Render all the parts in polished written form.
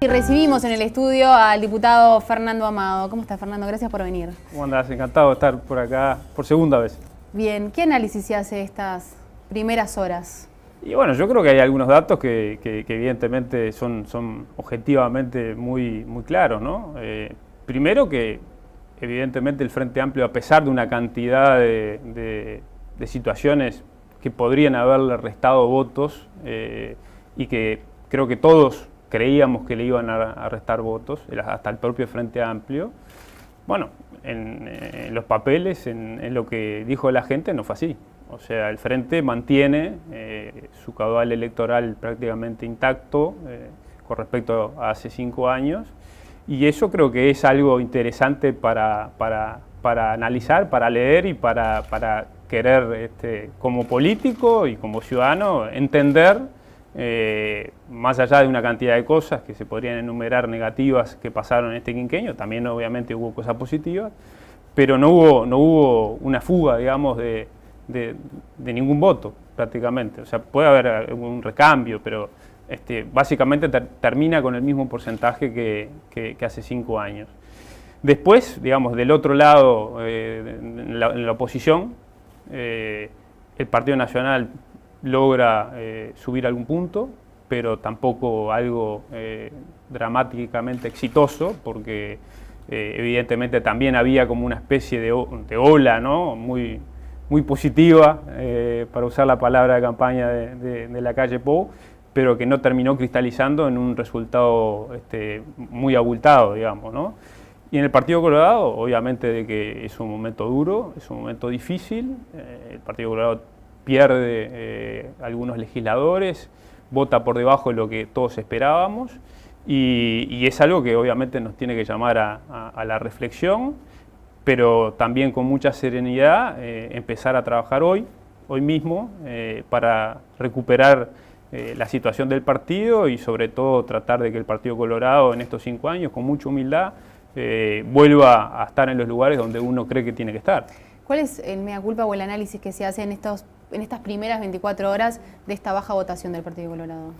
Y recibimos en el estudio al diputado Fernando Amado. ¿Cómo estás, Fernando? Gracias por venir. ¿Cómo andás? Encantado de estar por acá por segunda vez. Bien, ¿qué análisis se hace de estas primeras horas? Y bueno, yo creo que hay algunos datos que evidentemente son objetivamente muy claros, ¿no? Primero que evidentemente el Frente Amplio, a pesar de una cantidad de situaciones que podrían haberle restado votos y que creo que todos creíamos que le iban a restar votos, hasta el propio Frente Amplio, bueno, en los papeles, en lo que dijo la gente, no fue así. O sea, el Frente mantiene su caudal electoral prácticamente intacto con respecto a hace 5 años, y eso creo que es algo interesante para analizar, para leer y para querer, como político y como ciudadano, entender, más allá de una cantidad de cosas que se podrían enumerar negativas que pasaron en este quinquenio, también obviamente hubo cosas positivas, pero no hubo una fuga, digamos, de ningún voto prácticamente. O sea, puede haber un recambio, pero básicamente termina con el mismo porcentaje que hace 5 años. Después, digamos, del otro lado, en la oposición, el Partido Nacional logra subir algún punto, pero tampoco algo dramáticamente exitoso, porque evidentemente también había como una especie de ola, ¿no? muy positiva, para usar la palabra de campaña de la calle Pou, pero que no terminó cristalizando en un resultado muy abultado, digamos, ¿no? Y en el Partido Colorado, obviamente de que es un momento duro, es un momento difícil. El Partido Colorado pierde algunos legisladores, vota por debajo de lo que todos esperábamos, y es algo que obviamente nos tiene que llamar a la reflexión, pero también con mucha serenidad empezar a trabajar hoy mismo, para recuperar la situación del partido y sobre todo tratar de que el Partido Colorado en estos 5 años, con mucha humildad, vuelva a estar en los lugares donde uno cree que tiene que estar. ¿Cuál es el mea culpa o el análisis que se hace en estas primeras 24 horas de esta baja votación del Partido Colorado?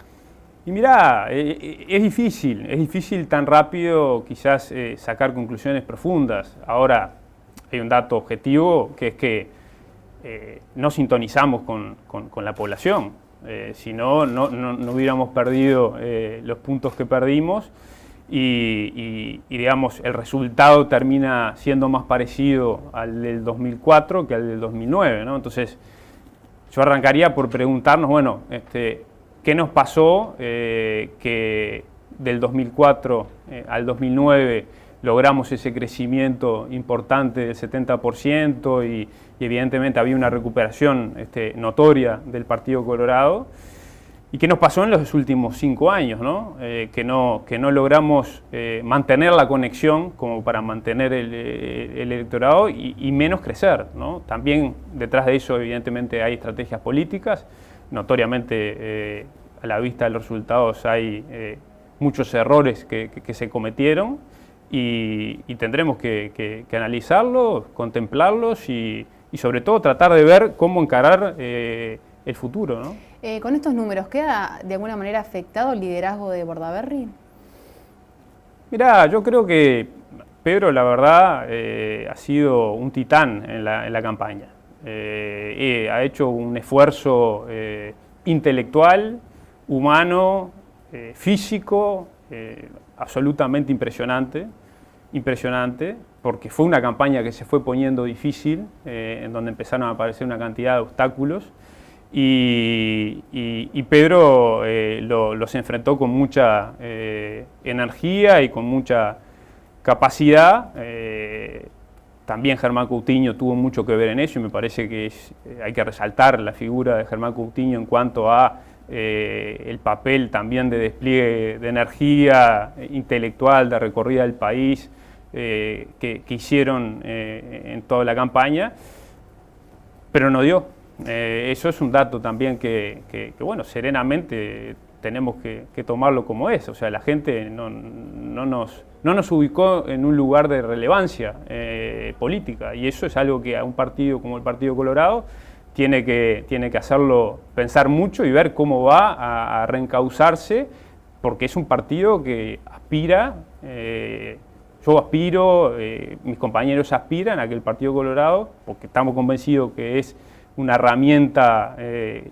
Y mirá, es difícil tan rápido quizás sacar conclusiones profundas. Ahora, hay un dato objetivo que es que no sintonizamos con la población. Si no hubiéramos perdido los puntos que perdimos y digamos, el resultado termina siendo más parecido al del 2004 que al del 2009, ¿no? Entonces, yo arrancaría por preguntarnos, bueno, ¿qué nos pasó que del 2004 al 2009 logramos ese crecimiento importante del 70% y evidentemente había una recuperación notoria del Partido Colorado? ¿Y qué nos pasó en los últimos 5 años, ¿no? Que no logramos mantener la conexión como para mantener el electorado y menos crecer, ¿no? También detrás de eso evidentemente hay estrategias políticas, notoriamente a la vista de los resultados hay muchos errores que se cometieron y tendremos que analizarlos, contemplarlos y sobre todo tratar de ver cómo encarar el futuro, ¿no? Con estos números, ¿queda de alguna manera afectado el liderazgo de Bordaberry? Mirá, yo creo que Pedro, la verdad, ha sido un titán en la campaña. Ha hecho un esfuerzo intelectual, humano, físico, absolutamente impresionante, porque fue una campaña que se fue poniendo difícil, en donde empezaron a aparecer una cantidad de obstáculos, y Pedro los enfrentó con mucha energía y con mucha capacidad. También Germán Coutinho tuvo mucho que ver en eso y me parece que hay que resaltar la figura de Germán Coutinho en cuanto a el papel también de despliegue de energía intelectual, de recorrida del país que hicieron en toda la campaña, pero no dio. Eso es un dato también que bueno, serenamente tenemos que tomarlo como es. O sea, la gente no nos ubicó en un lugar de relevancia política, y eso es algo que a un partido como el Partido Colorado tiene que hacerlo pensar mucho y ver cómo va a reencauzarse porque es un partido que aspira, yo aspiro, mis compañeros aspiran a que el Partido Colorado, porque estamos convencidos que es una herramienta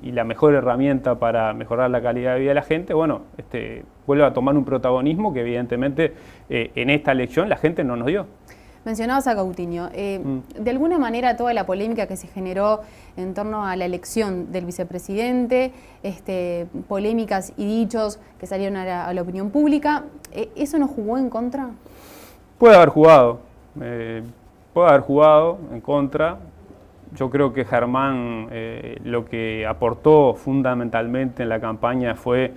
y la mejor herramienta para mejorar la calidad de vida de la gente, bueno, vuelva a tomar un protagonismo que evidentemente en esta elección la gente no nos dio. Mencionabas a Coutinho. De alguna manera toda la polémica que se generó en torno a la elección del vicepresidente, polémicas y dichos que salieron a la opinión pública, ¿eso nos jugó en contra? Puede haber jugado en contra. Yo creo que Germán lo que aportó fundamentalmente en la campaña fue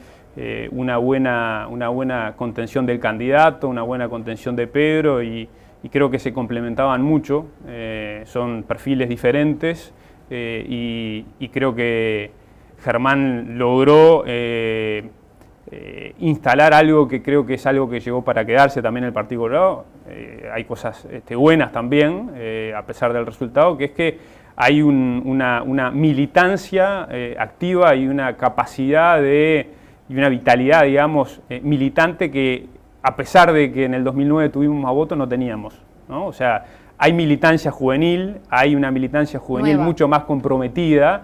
una buena contención del candidato, una buena contención de Pedro y creo que se complementaban mucho, son perfiles diferentes y creo que Germán logró instalar algo que creo que es algo que llegó para quedarse también en el Partido Colorado. Hay cosas buenas también, a pesar del resultado, que es que hay una militancia activa y una capacidad y una vitalidad, digamos, militante que a pesar de que en el 2009 tuvimos más votos, no teníamos, ¿no? O sea, hay militancia juvenil, hay una militancia juvenil nueva, mucho más comprometida,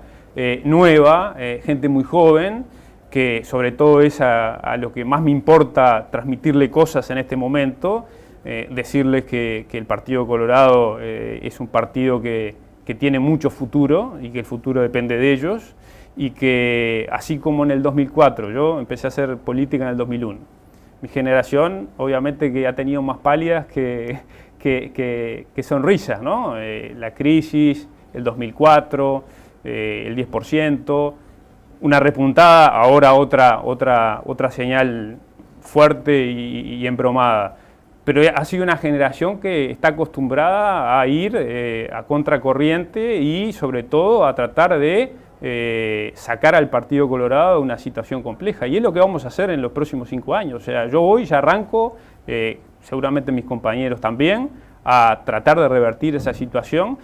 nueva, gente muy joven, que sobre todo es a lo que más me importa transmitirle cosas en este momento, decirles que el Partido Colorado es un partido que tiene mucho futuro y que el futuro depende de ellos y que así como en el 2004, yo empecé a hacer política en el 2001, mi generación obviamente que ha tenido más pálidas que sonrisas, ¿no? La crisis, el 2004, el 10%, una repuntada, ahora otra señal fuerte y embromada. Pero ha sido una generación que está acostumbrada a ir a contracorriente y sobre todo a tratar de sacar al Partido Colorado de una situación compleja. Y es lo que vamos a hacer en los próximos 5 años. O sea, yo hoy ya arranco, seguramente mis compañeros también, a tratar de revertir esa situación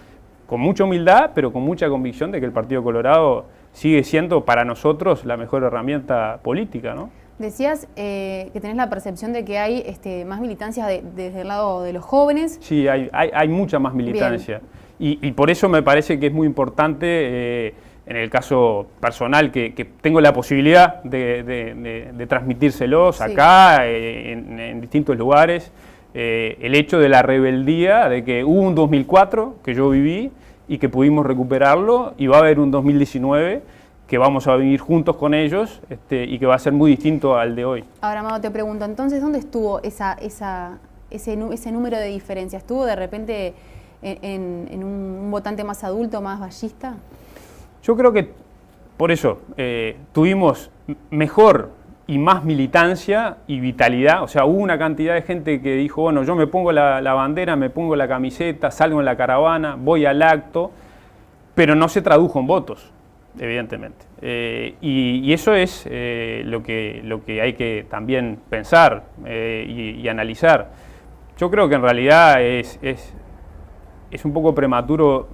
con mucha humildad, pero con mucha convicción de que el Partido Colorado sigue siendo para nosotros la mejor herramienta política, ¿no? Decías que tenés la percepción de que hay más militancia desde el lado de los jóvenes. Sí, hay mucha más militancia. Y por eso me parece que es muy importante, en el caso personal, que tengo la posibilidad de transmitírselos acá, en distintos lugares, el hecho de la rebeldía, de que hubo un 2004 que yo viví y que pudimos recuperarlo, y va a haber un 2019 que vamos a vivir juntos con ellos y que va a ser muy distinto al de hoy. Ahora, Amado, te pregunto, entonces, ¿dónde estuvo ese número de diferencia? ¿Estuvo de repente en un votante más adulto, más ballista? Yo creo que por eso tuvimos mejor y más militancia y vitalidad. O sea, hubo una cantidad de gente que dijo, bueno, yo me pongo la bandera, me pongo la camiseta, salgo en la caravana, voy al acto, pero no se tradujo en votos, evidentemente. Y eso es lo que hay que también pensar y analizar. Yo creo que en realidad es un poco prematuro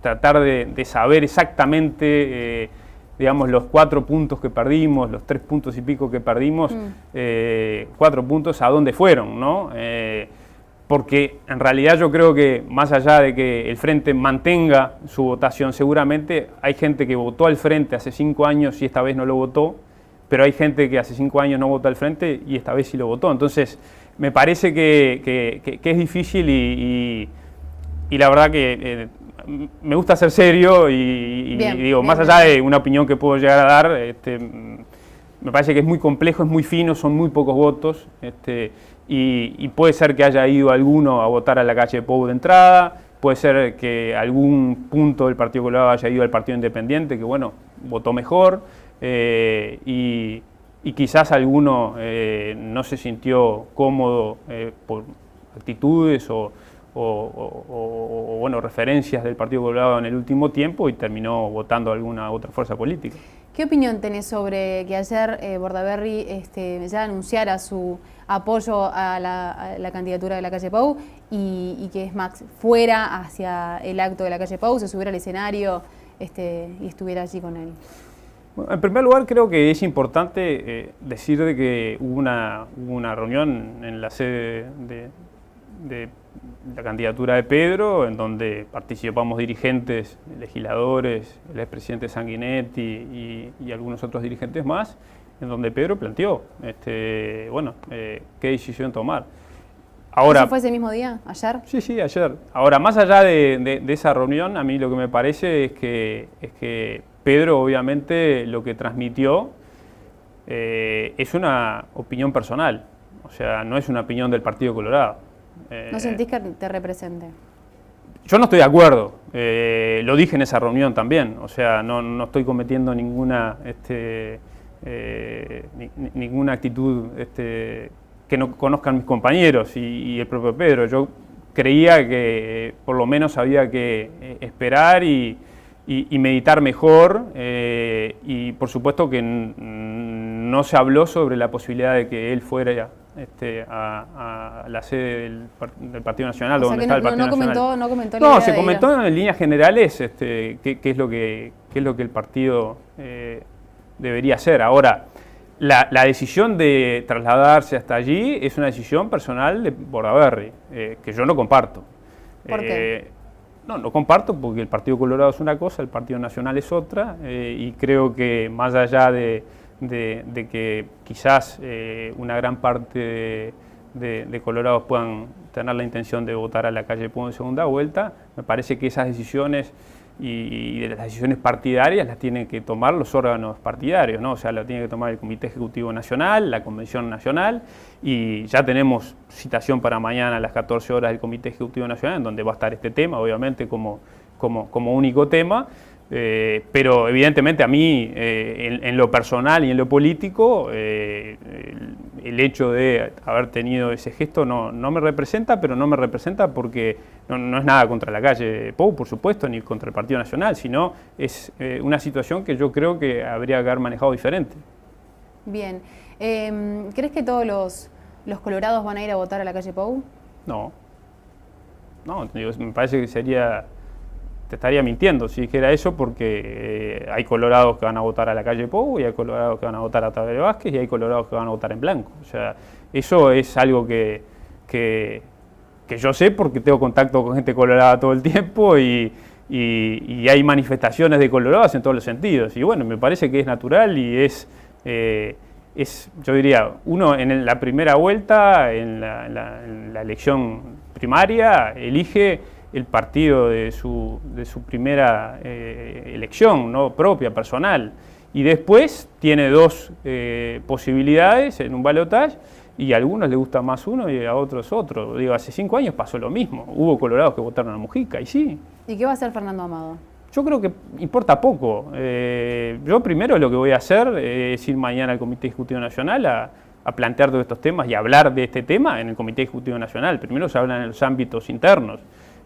tratar de saber exactamente digamos, los 4 puntos que perdimos, los 3 puntos y pico que perdimos, 4 puntos a dónde fueron, ¿no? Porque en realidad yo creo que más allá de que el Frente mantenga su votación, seguramente hay gente que votó al Frente hace 5 años y esta vez no lo votó, pero hay gente que hace 5 años no votó al Frente y esta vez sí lo votó. Entonces, me parece que es difícil y la verdad que me gusta ser serio y digo, más allá de una opinión que puedo llegar a dar, me parece que es muy complejo, es muy fino, son muy pocos votos, y puede ser que haya ido alguno a votar a la calle Pou de entrada, puede ser que algún punto del Partido Colorado haya ido al Partido Independiente, que bueno, votó mejor, y quizás alguno no se sintió cómodo por actitudes o bueno, referencias del Partido Colorado en el último tiempo y terminó votando alguna otra fuerza política. ¿Qué opinión tenés sobre que ayer Bordaberry ya anunciara su apoyo a la candidatura de la calle Pou y que Max fuera hacia el acto de la calle Pou, se subiera al escenario y estuviera allí con él? Bueno, en primer lugar, creo que es importante decir de que hubo una reunión en la sede de la candidatura de Pedro, en donde participamos dirigentes, legisladores, el expresidente Sanguinetti y algunos otros dirigentes más, en donde Pedro planteó qué decisión tomar. Ahora, ¿Eso fue ese mismo día, ayer? Sí, ayer. Ahora, más allá de esa reunión, a mí lo que me parece es que Pedro, obviamente, lo que transmitió es una opinión personal, o sea, no es una opinión del Partido Colorado. ¿No sentís que te represente? Yo no estoy de acuerdo, lo dije en esa reunión también, o sea, no estoy cometiendo ninguna actitud que no conozcan mis compañeros y el propio Pedro. Yo creía que por lo menos había que esperar y meditar mejor, y por supuesto que no se habló sobre la posibilidad de que él fuera a la sede del Partido Nacional, o sea, donde está el Partido Nacional. No comentó No, se comentó en líneas generales qué es lo que el partido debería hacer. Ahora, la decisión de trasladarse hasta allí es una decisión personal de Bordaberry, que yo no comparto. ¿Por qué? No comparto porque el Partido Colorado es una cosa, el Partido Nacional es otra, y creo que más allá de que quizás una gran parte de colorados puedan tener la intención de votar a la calle Pou en segunda vuelta, me parece que esas decisiones y de las decisiones partidarias las tienen que tomar los órganos partidarios, ¿no? O sea, la tiene que tomar el Comité Ejecutivo Nacional, la Convención Nacional, y ya tenemos citación para mañana a las 14 horas del Comité Ejecutivo Nacional, en donde va a estar este tema, obviamente, como único tema. Pero evidentemente a mí, en lo personal y en lo político, el hecho de haber tenido ese gesto no me representa, pero no me representa porque no es nada contra la calle Pou, por supuesto, ni contra el Partido Nacional, sino es una situación que yo creo que habría que haber manejado diferente. Bien. ¿Crees que todos los colorados van a ir a votar a la calle Pou? No, digo, me parece que te estaría mintiendo si dijera eso, porque hay colorados que van a votar a la calle Pou, y hay colorados que van a votar a Tabaré Vázquez, y hay colorados que van a votar en blanco. O sea, eso es algo que yo sé porque tengo contacto con gente colorada todo el tiempo, y hay manifestaciones de colorados en todos los sentidos. Y bueno, me parece que es natural y yo diría, uno en la primera vuelta, en la elección primaria, elige el partido de su primera elección, ¿no? Propia, personal, y después tiene dos posibilidades en un balotaje, y a algunos les gusta más uno y a otros otro. Digo, hace 5 años pasó lo mismo, hubo colorados que votaron a Mujica, y sí. ¿Y qué va a hacer Fernando Amado? Yo creo que importa poco. Yo primero lo que voy a hacer es ir mañana al Comité Ejecutivo Nacional a plantear todos estos temas y hablar de este tema en el Comité Ejecutivo Nacional. Primero se hablan en los ámbitos internos,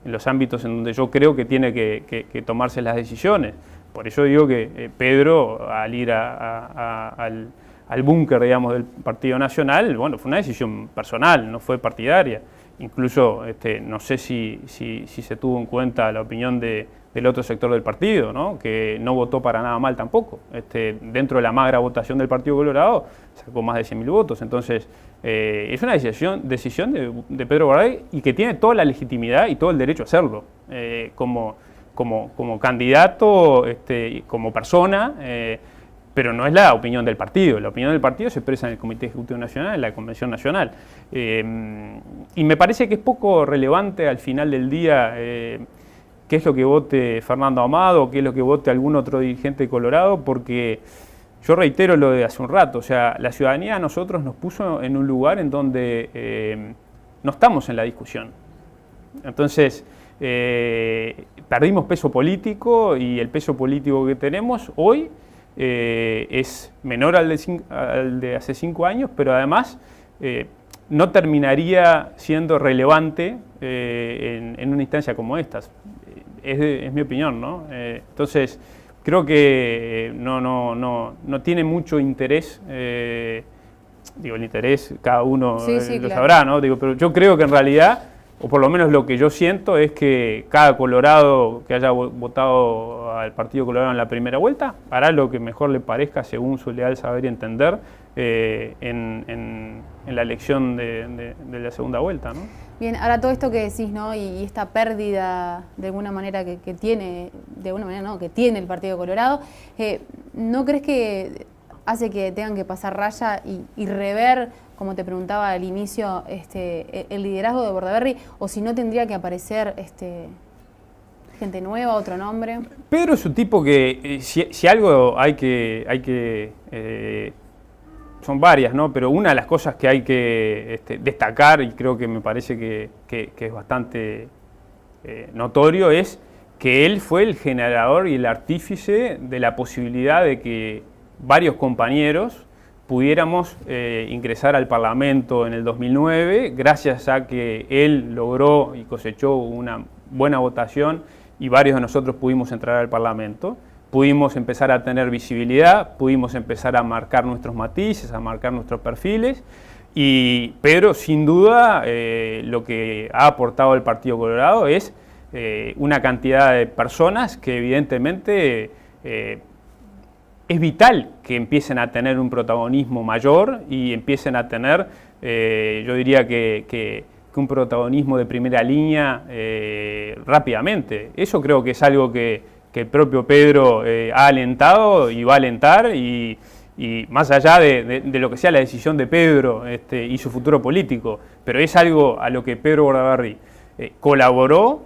en los ámbitos en donde yo creo que tiene que tomarse las decisiones. Por eso digo que Pedro, al ir al búnker, digamos, del Partido Nacional, bueno, fue una decisión personal, no fue partidaria. Incluso no sé si se tuvo en cuenta la opinión del otro sector del partido, ¿no? Que no votó para nada mal tampoco. Dentro de la magra votación del Partido Colorado sacó más de 100.000 votos. Entonces, es una decisión de Pedro Bordaberry, y que tiene toda la legitimidad y todo el derecho a hacerlo, como candidato, como persona, pero no es la opinión del partido. La opinión del partido se expresa en el Comité Ejecutivo Nacional, en la Convención Nacional. Y me parece que es poco relevante al final del día qué es lo que vote Fernando Amado, qué es lo que vote algún otro dirigente colorado, porque yo reitero lo de hace un rato, o sea, la ciudadanía a nosotros nos puso en un lugar en donde no estamos en la discusión. Entonces, perdimos peso político, y el peso político que tenemos hoy es menor al de hace 5 años, pero además no terminaría siendo relevante en una instancia como estas. Es mi opinión, ¿no? Entonces, creo que no tiene mucho interés. Digo, el interés cada uno lo claro. sabrá, ¿no? Digo, pero yo creo que en realidad o por lo menos lo que yo siento, es que cada colorado que haya votado al Partido Colorado en la primera vuelta hará lo que mejor le parezca según su leal saber y entender en la elección de la segunda vuelta, ¿no? Bien, ahora todo esto que decís, ¿no? Y esta pérdida de alguna manera que tiene, de alguna manera no, que tiene el Partido Colorado, ¿no crees que hace que tengan que pasar raya y rever, como te preguntaba al inicio, el liderazgo de Bordaberry, o si no tendría que aparecer gente nueva, otro nombre? Pedro es un tipo que, si algo hay que son varias, ¿no? Pero una de las cosas que hay que destacar, y creo que me parece que es bastante notorio, es que él fue el generador y el artífice de la posibilidad de que varios compañeros pudiéramos ingresar al Parlamento en el 2009, gracias a que él logró y cosechó una buena votación y varios de nosotros pudimos entrar al Parlamento. Pudimos empezar a tener visibilidad, pudimos empezar a marcar nuestros matices, a marcar nuestros perfiles, y Pedro, sin duda, lo que ha aportado el Partido Colorado es una cantidad de personas que evidentemente es vital que empiecen a tener un protagonismo mayor y empiecen a tener, yo diría que un protagonismo de primera línea rápidamente. Eso creo que es algo que el propio Pedro ha alentado y va a alentar, y más allá de lo que sea la decisión de Pedro y su futuro político, pero es algo a lo que Pedro Bordaberry colaboró,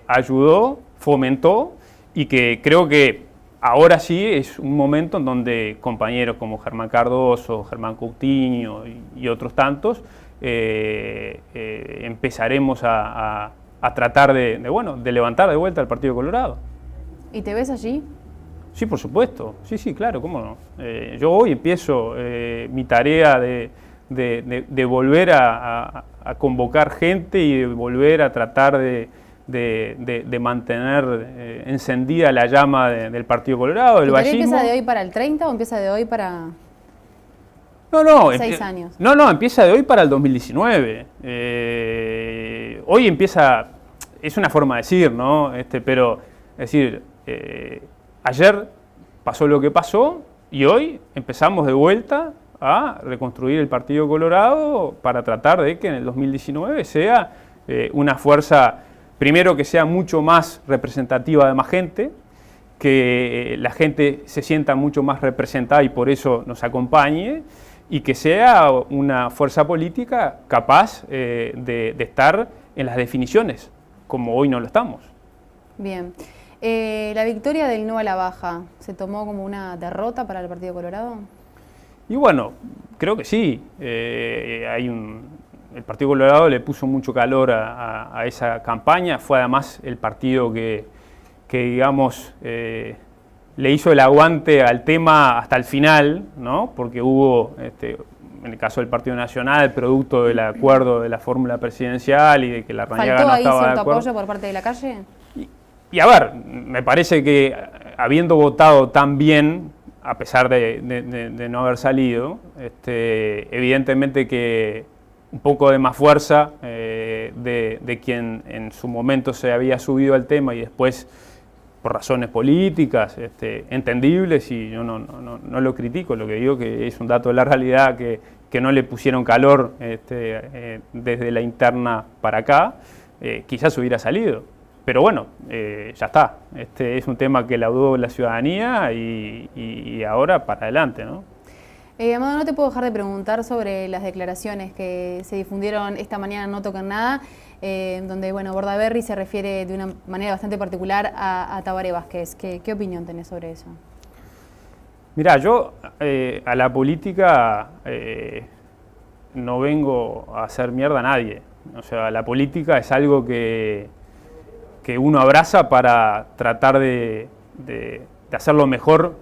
ayudó, fomentó, y que creo que ahora sí es un momento en donde compañeros como Germán Cardoso, Germán Coutinho y otros tantos empezaremos a tratar de levantar de vuelta al Partido Colorado. ¿Y te ves allí? Sí, por supuesto. Sí, claro, cómo no. Yo hoy empiezo mi tarea de volver a convocar gente y de volver a tratar de mantener encendida la llama del Partido Colorado, del vallismo. ¿Empieza de hoy para el 30 o empieza de hoy para...? No, 6 años. No, empieza de hoy para el 2019. Hoy empieza, es una forma de decir, ¿no? Pero, es decir, ayer pasó lo que pasó y hoy empezamos de vuelta a reconstruir el Partido Colorado para tratar de que en el 2019 sea una fuerza, primero, que sea mucho más representativa de más gente, que la gente se sienta mucho más representada y por eso nos acompañe, y que sea una fuerza política capaz de estar en las definiciones, como hoy no lo estamos. Bien. ¿La victoria del no a la baja se tomó como una derrota para el Partido Colorado? Y bueno, creo que sí. El Partido Colorado le puso mucho calor a esa campaña. Fue además el partido que digamos, le hizo el aguante al tema hasta el final, ¿no? Porque hubo, en el caso del Partido Nacional, producto del acuerdo de la fórmula presidencial y de que la Larrañaga no estaba de acuerdo. ¿Faltó ahí cierto apoyo por parte de la calle? Y a ver, me parece que habiendo votado tan bien, a pesar de no haber salido, evidentemente que un poco de más fuerza de quien en su momento se había subido al tema y después, por razones políticas, entendibles, y yo no lo critico, lo que digo que es un dato de la realidad que no le pusieron calor desde la interna para acá, quizás hubiera salido. Pero bueno, ya está. Es un tema que laudó la ciudadanía y ahora para adelante, ¿no? Amado, no te puedo dejar de preguntar sobre las declaraciones que se difundieron esta mañana en No Tocan Nada, donde Bordaberry se refiere de una manera bastante particular a Tabaré Vázquez. ¿Qué opinión tenés sobre eso? Mirá, yo a la política no vengo a hacer mierda a nadie. O sea, la política es algo que uno abraza para tratar de hacerlo mejor.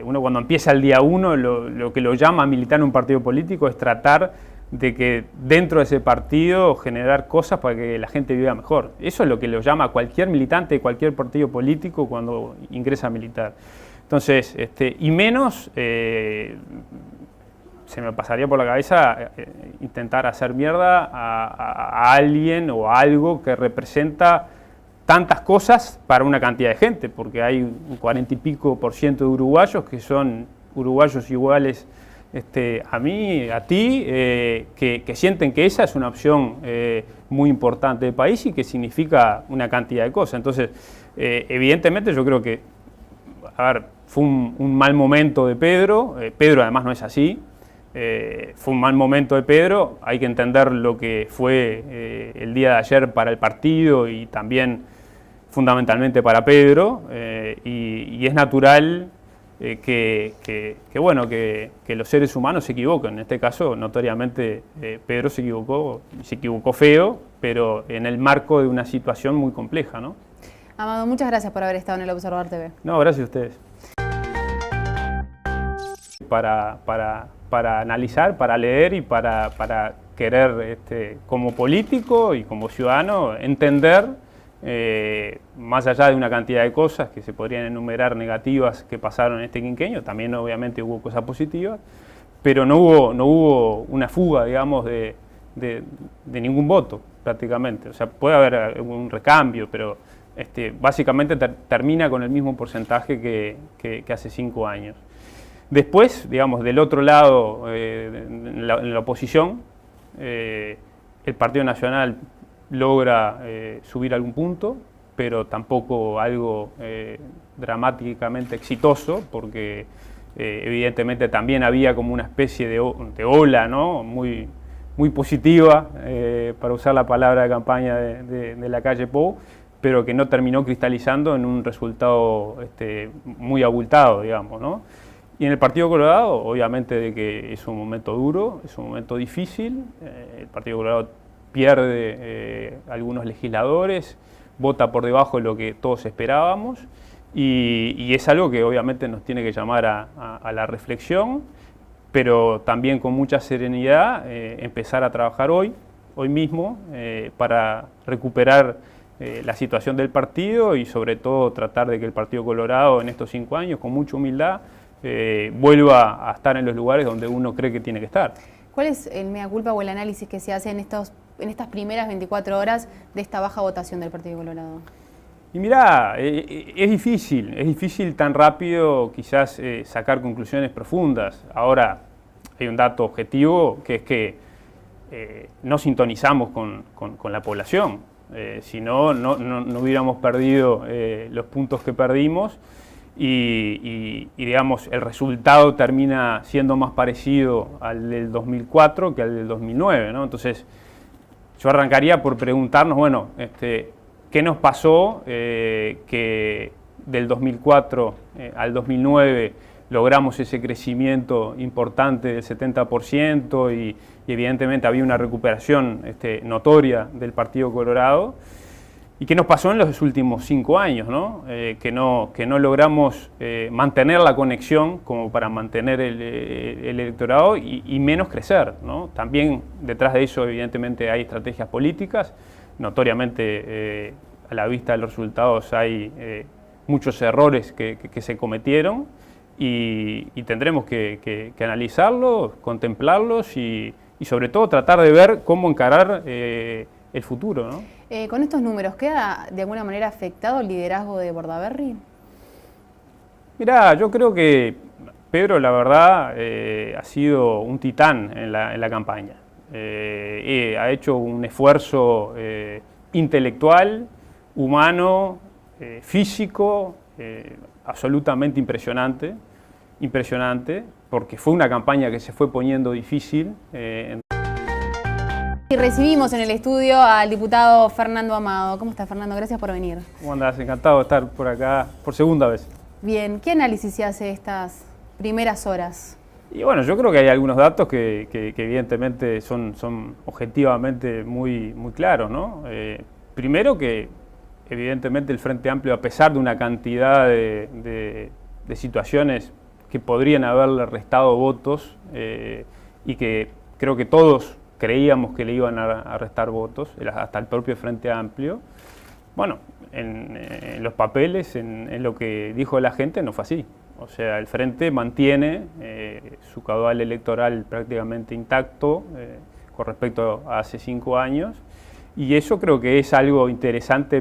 Uno cuando empieza el día 1, lo que lo llama a militar en un partido político es tratar de que dentro de ese partido generar cosas para que la gente viva mejor. Eso es lo que lo llama a cualquier militante de cualquier partido político cuando ingresa a militar. Entonces, y menos se me pasaría por la cabeza intentar hacer mierda a alguien o a algo que representa tantas cosas para una cantidad de gente, porque hay un 40 y pico % de uruguayos que son uruguayos iguales a mí, a ti, que sienten que esa es una opción muy importante del país y que significa una cantidad de cosas. Entonces, evidentemente yo creo que, a ver, fue un mal momento de Pedro. Pedro además no es así. Fue un mal momento de Pedro. Hay que entender lo que fue el día de ayer para el partido y también fundamentalmente para Pedro. Y es natural que los seres humanos se equivoquen. En este caso, notoriamente, Pedro se equivocó feo, pero en el marco de una situación muy compleja, ¿no? Amado, muchas gracias por haber estado en el Observador TV. No, gracias a ustedes. Para analizar, para leer y para querer, como político y como ciudadano, entender, más allá de una cantidad de cosas que se podrían enumerar negativas que pasaron en este quinquenio, también obviamente hubo cosas positivas, pero no hubo una fuga, digamos, de ningún voto, prácticamente. O sea, puede haber un recambio, pero básicamente termina con el mismo porcentaje que hace 5 años. Después, digamos, del otro lado, en la oposición, el Partido Nacional logra subir algún punto, pero tampoco algo dramáticamente exitoso, porque evidentemente también había como una especie de ola, ¿no? muy positiva, para usar la palabra de campaña de la calle Pou, pero que no terminó cristalizando en un resultado muy abultado, digamos, ¿no? Y en el Partido Colorado, obviamente de que es un momento duro, es un momento difícil. El Partido Colorado pierde algunos legisladores, vota por debajo de lo que todos esperábamos, y es algo que obviamente nos tiene que llamar a la reflexión, pero también con mucha serenidad empezar a trabajar hoy mismo, para recuperar la situación del partido y sobre todo tratar de que el Partido Colorado en estos 5 años, con mucha humildad, vuelva a estar en los lugares donde uno cree que tiene que estar. ¿Cuál es el mea culpa o el análisis que se hace en estas primeras 24 horas de esta baja votación del Partido Colorado? Y mirá, es difícil tan rápido quizás sacar conclusiones profundas. Ahora, hay un dato objetivo que es que no sintonizamos con la población. Si no hubiéramos perdido los puntos que perdimos y digamos, el resultado termina siendo más parecido al del 2004 que al del 2009, ¿no? Entonces, yo arrancaría por preguntarnos, bueno, ¿qué nos pasó que del 2004 al 2009 logramos ese crecimiento importante del 70% y evidentemente había una recuperación notoria del Partido Colorado? ¿Y qué nos pasó en los últimos 5 años, ¿no? Que no logramos mantener la conexión como para mantener el electorado y menos crecer, ¿no? También detrás de eso evidentemente hay estrategias políticas, notoriamente a la vista de los resultados hay muchos errores que se cometieron y tendremos que analizarlos, contemplarlos y sobre todo tratar de ver cómo encarar el futuro, ¿no? Con estos números, ¿queda de alguna manera afectado el liderazgo de Bordaberry? Mirá, yo creo que Pedro, la verdad, ha sido un titán en la campaña. Ha hecho un esfuerzo intelectual, humano, físico, absolutamente impresionante, porque fue una campaña que se fue poniendo difícil. Y recibimos en el estudio al diputado Fernando Amado. ¿Cómo estás, Fernando? Gracias por venir. ¿Cómo andás? Encantado de estar por acá por segunda vez. Bien, ¿qué análisis se hace de estas primeras horas? Y bueno, yo creo que hay algunos datos que evidentemente son objetivamente muy claros, ¿no? Primero que evidentemente el Frente Amplio, a pesar de una cantidad de situaciones que podrían haberle restado votos y que creo que todos creíamos que le iban a restar votos, hasta el propio Frente Amplio, bueno, en los papeles, en lo que dijo la gente, no fue así. O sea, el Frente mantiene su caudal electoral prácticamente intacto con respecto a hace 5 años, y eso creo que es algo interesante